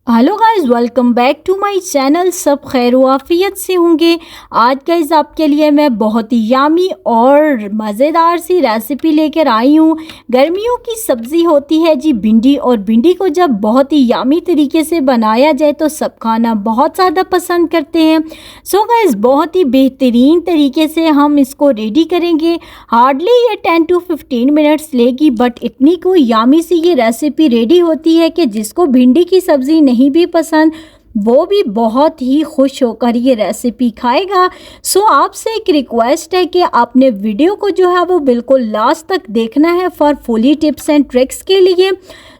Hello guys, welcome back to my channel. सब खैर वाफियत से होंगे। आज गाइस आपके लिए मैं बहुत ही यामी और मज़ेदार सी रेसिपी लेकर आई हूँ। गर्मियों की सब्ज़ी होती है जी भिंडी, और भिंडी को जब बहुत ही यामी तरीके से बनाया जाए तो सब खाना बहुत ज़्यादा पसंद करते हैं। सो गाइस बहुत ही बेहतरीन तरीके से हम इसको रेडी करेंगे। हार्डली ये 10 to 15 मिनट्स लेगी, बट इतनी कोई यामी सी ये रेसिपी रेडी होती है कि जिसको भिंडी की सब्ज़ी नहीं भी पसंद वो भी बहुत ही खुश होकर ये रेसिपी खाएगा। सो आपसे एक रिक्वेस्ट है कि आपने वीडियो को जो है वो बिल्कुल लास्ट तक देखना है for fully tips and tricks के लिए।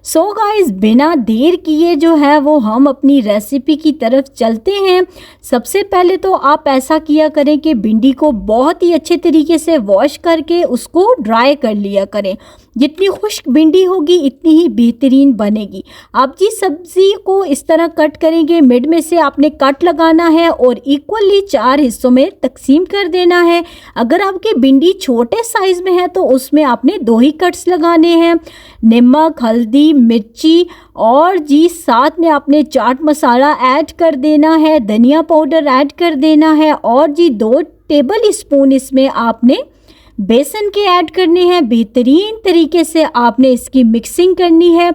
सो गाइस बिना देर किए जो है वो हम अपनी रेसिपी की तरफ चलते हैं। सबसे पहले तो आप ऐसा किया करें कि भिंडी को बहुत ही अच्छे तरीके से वॉश करके उसको ड्राई कर लिया करें। जितनी खुश्क भिंडी होगी इतनी ही बेहतरीन बनेगी। आप जी सब्ज़ी को इस तरह कट करेंगे, मिड में से आपने कट लगाना है और इक्वली 4 हिस्सों में तकसीम कर देना है। अगर आपकी भिंडी छोटे साइज़ में है तो उसमें आपने 2 ही कट्स लगाने हैं। नमक, हल्दी, मिर्ची और जी साथ में आपने चाट मसाला ऐड कर देना है, धनिया पाउडर ऐड कर देना है, और जी 2 टेबल स्पून इसमें आपने बेसन के ऐड करने हैं। बेहतरीन तरीके से आपने इसकी मिक्सिंग करनी है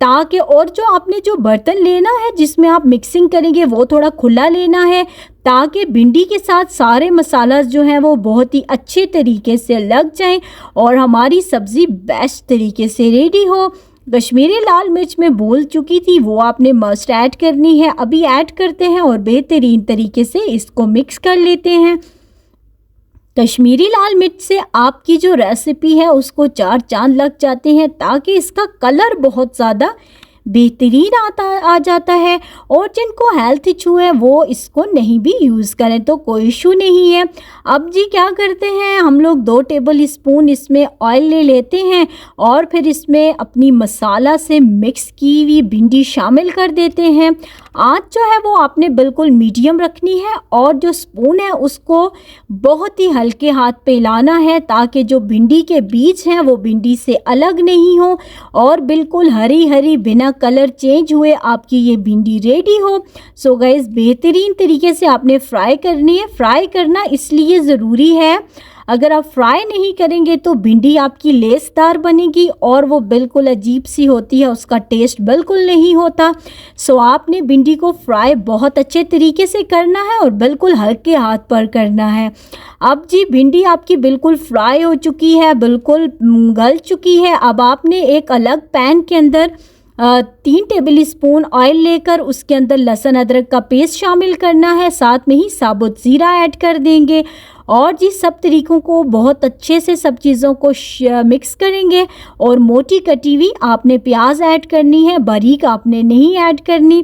ताकि, और जो आपने जो बर्तन लेना है जिसमें आप मिक्सिंग करेंगे वो थोड़ा खुला लेना है ताकि भिंडी के साथ सारे मसाला जो हैं वो बहुत ही अच्छे तरीके से लग जाएं और हमारी सब्ज़ी बेस्ट तरीके से रेडी हो। कश्मीरी लाल मिर्च मैं बोल चुकी थी, वो आपने मस्ट ऐड करनी है। अभी ऐड करते हैं और बेहतरीन तरीके से इसको मिक्स कर लेते हैं। कश्मीरी लाल मिर्च से आपकी जो रेसिपी है उसको 4 चांद लग जाते हैं ताकि इसका कलर बहुत ज़्यादा बेहतरीन आ जाता है। और जिनको हेल्थ इशू है वो इसको नहीं भी यूज़ करें तो कोई इशू नहीं है। अब जी क्या करते हैं, हम लोग 2 टेबल स्पून इसमें ऑयल ले लेते हैं और फिर इसमें अपनी मसाला से मिक्स की हुई भिंडी शामिल कर देते हैं। आँच जो है वो आपने बिल्कुल मीडियम रखनी है और जो स्पून है उसको बहुत ही हल्के हाथ पे हिलाना है ताकि जो भिंडी के बीज हैं वो भिंडी से अलग नहीं हो और बिल्कुल हरी हरी बिना कलर चेंज हुए आपकी ये भिंडी रेडी हो। सो गाइस बेहतरीन तरीके से आपने फ्राई करनी है। फ्राई करना इसलिए ज़रूरी है, अगर आप फ्राई नहीं करेंगे तो भिंडी आपकी लेसदार बनेगी और वो बिल्कुल अजीब सी होती है, उसका टेस्ट बिल्कुल नहीं होता। सो आपने भिंडी को फ्राई बहुत अच्छे तरीके से करना है और बिल्कुल हल्के हाथ पर करना है। अब जी भिंडी आपकी बिल्कुल फ्राई हो चुकी है, बिल्कुल गल चुकी है। अब आपने एक अलग पैन के अंदर 3 टेबल स्पून ऑयल लेकर उसके अंदर लहसुन अदरक का पेस्ट शामिल करना है, साथ में ही साबुत ज़ीरा ऐड कर देंगे और जी सब तरीक़ों को बहुत अच्छे से सब चीज़ों को मिक्स करेंगे। और मोटी कटी हुई आपने प्याज ऐड करनी है, बारीक आपने नहीं ऐड करनी।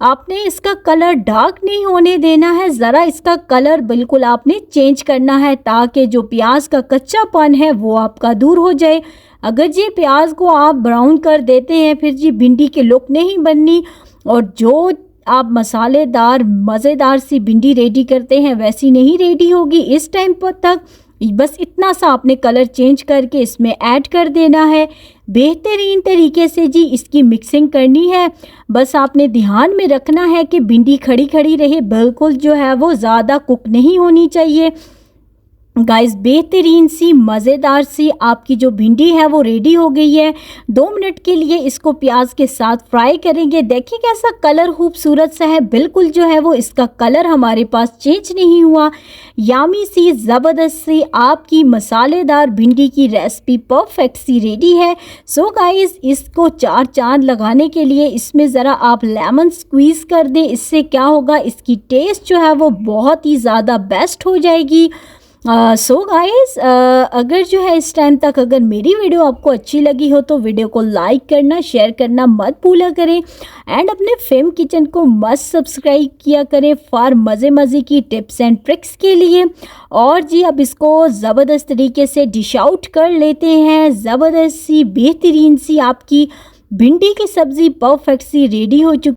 आपने इसका कलर डार्क नहीं होने देना है, ज़रा इसका कलर बिल्कुल आपने चेंज करना है ताकि जो प्याज का कच्चापन है वो आपका दूर हो जाए। अगर जी प्याज को आप ब्राउन कर देते हैं फिर जी भिंडी की लुक नहीं बननी और जो आप मसालेदार मज़ेदार सी भिंडी रेडी करते हैं वैसी नहीं रेडी होगी। इस टाइम पर तक बस इतना सा आपने कलर चेंज करके इसमें ऐड कर देना है। बेहतरीन तरीके से जी इसकी मिक्सिंग करनी है। बस आपने ध्यान में रखना है कि भिंडी खड़ी खड़ी रहे, बिल्कुल जो है वो ज़्यादा कुक नहीं होनी चाहिए। गाइस बेहतरीन सी मज़ेदार सी आपकी जो भिंडी है वो रेडी हो गई है। 2 मिनट के लिए इसको प्याज के साथ फ्राई करेंगे। देखिए कैसा कलर खूबसूरत सा है, बिल्कुल जो है वो इसका कलर हमारे पास चेंज नहीं हुआ। यामी सी ज़बरदस्त सी आपकी मसालेदार भिंडी की रेसिपी परफेक्ट सी रेडी है। सो गाइस इसको 4 चांद लगाने के लिए इसमें ज़रा आप लेमन स्क्वीज़ कर दें। इससे क्या होगा, इसकी टेस्ट जो है वो बहुत ही ज़्यादा बेस्ट हो जाएगी। सो गाइस अगर जो है इस टाइम तक अगर मेरी वीडियो आपको अच्छी लगी हो तो वीडियो को लाइक करना, शेयर करना मत भूला करें एंड अपने फेम किचन को मस्त सब्सक्राइब किया करें फॉर मज़े की टिप्स एंड ट्रिक्स के लिए। और जी अब इसको ज़बरदस्त तरीके से डिश आउट कर लेते हैं। ज़बरदस्त सी बेहतरीन सी आपकी भिंडी की सब्ज़ी परफेक्ट सी रेडी हो चुकी